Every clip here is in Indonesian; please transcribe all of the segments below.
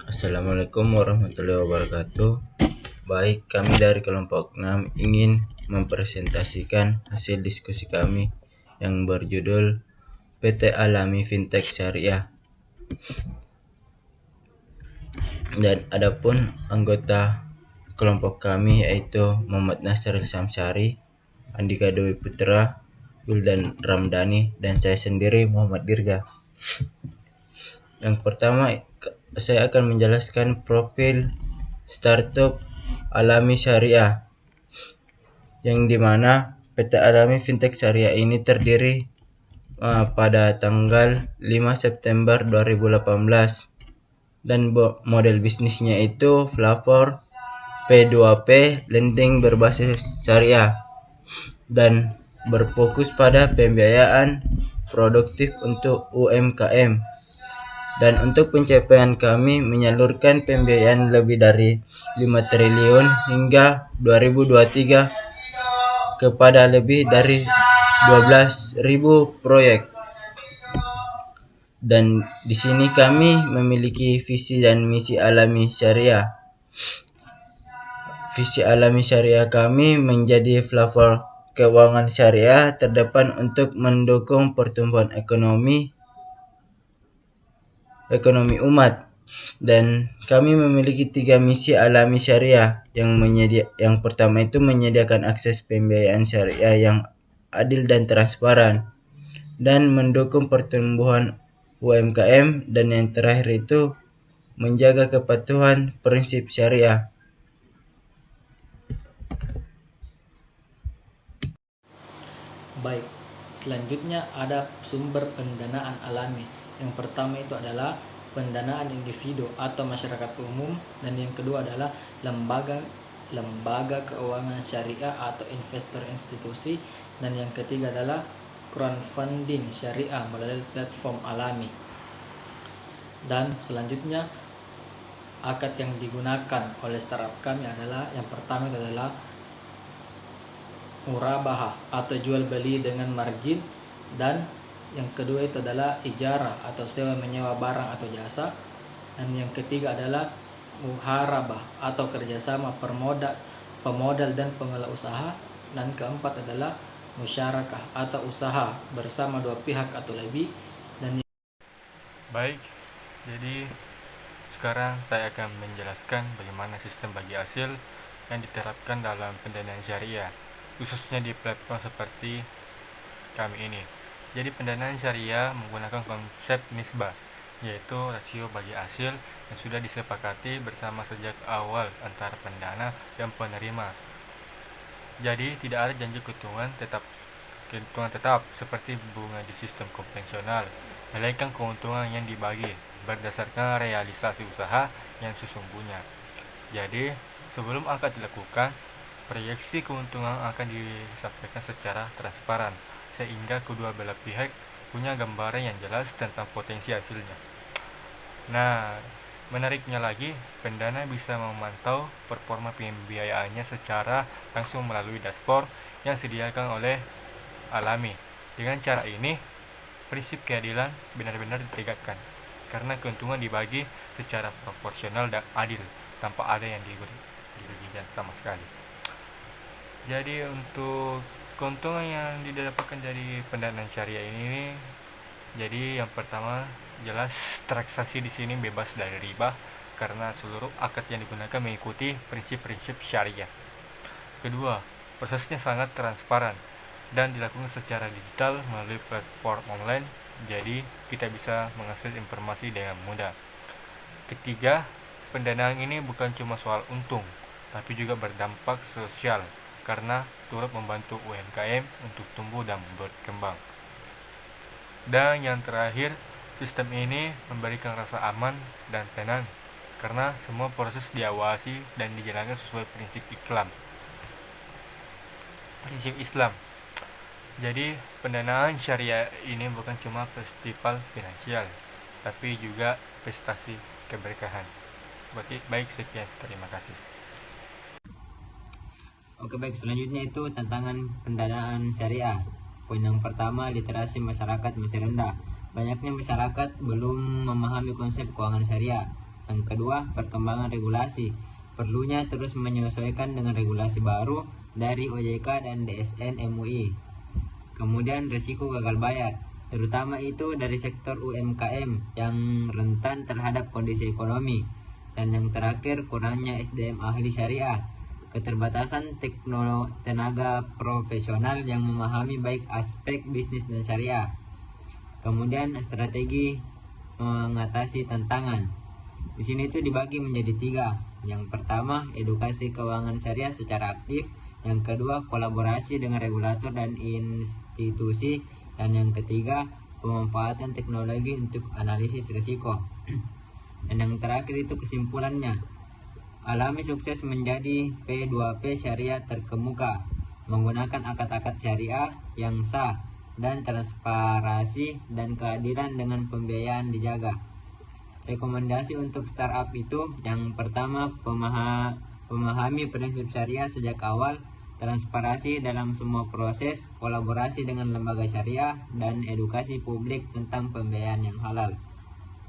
Assalamualaikum warahmatullahi wabarakatuh. Baik, kami dari kelompok 6 ingin mempresentasikan hasil diskusi kami yang berjudul PT Alami Fintech Syariah. Dan adapun anggota kelompok kami yaitu Muhammad Nasril Samsari, Andika Dewi Putra, Wildan Ramdhani, dan saya sendiri Muhammad Dirga. Yang pertama, saya akan menjelaskan profil startup Alami Syariah, yang dimana PT Alami Fintech Syariah ini terdiri pada tanggal 5 September 2018 dan model bisnisnya itu platform P2P lending berbasis syariah dan berfokus pada pembiayaan produktif untuk UMKM. Dan untuk pencapaian kami menyalurkan pembiayaan lebih dari 5 triliun hingga 2023 kepada lebih dari 12.000 proyek. Dan di sini kami memiliki visi dan misi Alami Syariah. Visi Alami Syariah kami menjadi platform keuangan syariah terdepan untuk mendukung pertumbuhan ekonomi umat. Dan kami memiliki 3 misi Alami Syariah. Yang pertama itu menyediakan akses pembiayaan syariah yang adil dan transparan dan mendukung pertumbuhan UMKM, dan yang terakhir itu menjaga kepatuhan prinsip syariah. Baik, selanjutnya ada sumber pendanaan alami. Yang pertama itu adalah pendanaan individu atau masyarakat umum, dan yang kedua adalah lembaga keuangan syariah atau investor institusi, dan yang ketiga adalah crowdfunding syariah melalui platform alami. Dan selanjutnya akad yang digunakan oleh startup kami adalah yang pertama itu adalah murabahah atau jual beli dengan margin, dan yang kedua itu adalah ijarah atau sewa menyewa barang atau jasa, dan yang ketiga adalah muharabah atau kerjasama pemodal dan pengelola usaha, dan keempat adalah musyarakah atau usaha bersama dua pihak atau lebih. Dan Baik, jadi sekarang saya akan menjelaskan bagaimana sistem bagi hasil yang diterapkan dalam pendanaan syariah, khususnya di platform seperti kami ini. Jadi pendanaan syariah menggunakan konsep nisbah, yaitu rasio bagi hasil yang sudah disepakati bersama sejak awal antara pendana dan penerima. Jadi tidak ada janji keuntungan tetap seperti bunga di sistem konvensional, melainkan keuntungan yang dibagi berdasarkan realisasi usaha yang sesungguhnya. Jadi sebelum akad dilakukan, proyeksi keuntungan akan disampaikan secara transparan sehingga kedua belah pihak punya gambaran yang jelas tentang potensi hasilnya. Nah, menariknya lagi, pendana bisa memantau performa pembiayaannya secara langsung melalui dashboard yang disediakan oleh Alami. Dengan cara ini, prinsip keadilan benar-benar ditegakkan karena keuntungan dibagi secara proporsional dan adil tanpa ada yang dirugikan sama sekali. Jadi untuk keuntungan yang didapatkan dari pendanaan syariah ini, jadi yang pertama jelas transaksi di sini bebas dari riba karena seluruh akad yang digunakan mengikuti prinsip-prinsip syariah. Kedua, prosesnya sangat transparan dan dilakukan secara digital melalui platform online, jadi kita bisa mengakses informasi dengan mudah. Ketiga, pendanaan ini bukan cuma soal untung, tapi juga berdampak sosial karena turut membantu UMKM untuk tumbuh dan berkembang. Dan yang terakhir, sistem ini memberikan rasa aman dan tenang karena semua proses diawasi dan dijalankan sesuai prinsip Islam. Jadi pendanaan syariah ini bukan cuma festival finansial, tapi juga prestasi keberkahan. Baik, sekian, terima kasih. Oke, baik, selanjutnya itu tantangan pendanaan syariah. Poin yang pertama, literasi masyarakat masih rendah. banyaknya masyarakat belum memahami konsep keuangan syariah. Yang kedua, perkembangan regulasi. Perlunya terus menyesuaikan dengan regulasi baru dari OJK dan DSN MUI. Kemudian risiko gagal bayar, terutama itu dari sektor UMKM yang rentan terhadap kondisi ekonomi. Dan yang terakhir, kurangnya SDM ahli syariah, keterbatasan tenaga profesional yang memahami baik aspek bisnis dan syariah. Kemudian strategi mengatasi tantangan. Di sini itu dibagi menjadi 3. Yang pertama, edukasi keuangan syariah secara aktif. Yang kedua, kolaborasi dengan regulator dan institusi. Dan yang ketiga, pemanfaatan teknologi untuk analisis risiko. Dan yang terakhir itu kesimpulannya, alami sukses menjadi P2P syariah terkemuka, menggunakan akad-akad syariah yang sah dan transparansi dan keadilan dengan pembiayaan dijaga. Rekomendasi untuk startup itu, yang pertama, memahami prinsip syariah sejak awal, transparansi dalam semua proses, kolaborasi dengan lembaga syariah, dan edukasi publik tentang pembiayaan yang halal.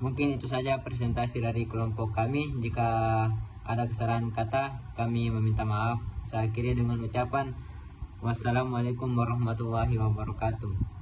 Mungkin itu saja presentasi dari kelompok kami. Jika ada kesalahan kata, kami meminta maaf. Saya akhiri dengan ucapan wassalamualaikum warahmatullahi wabarakatuh.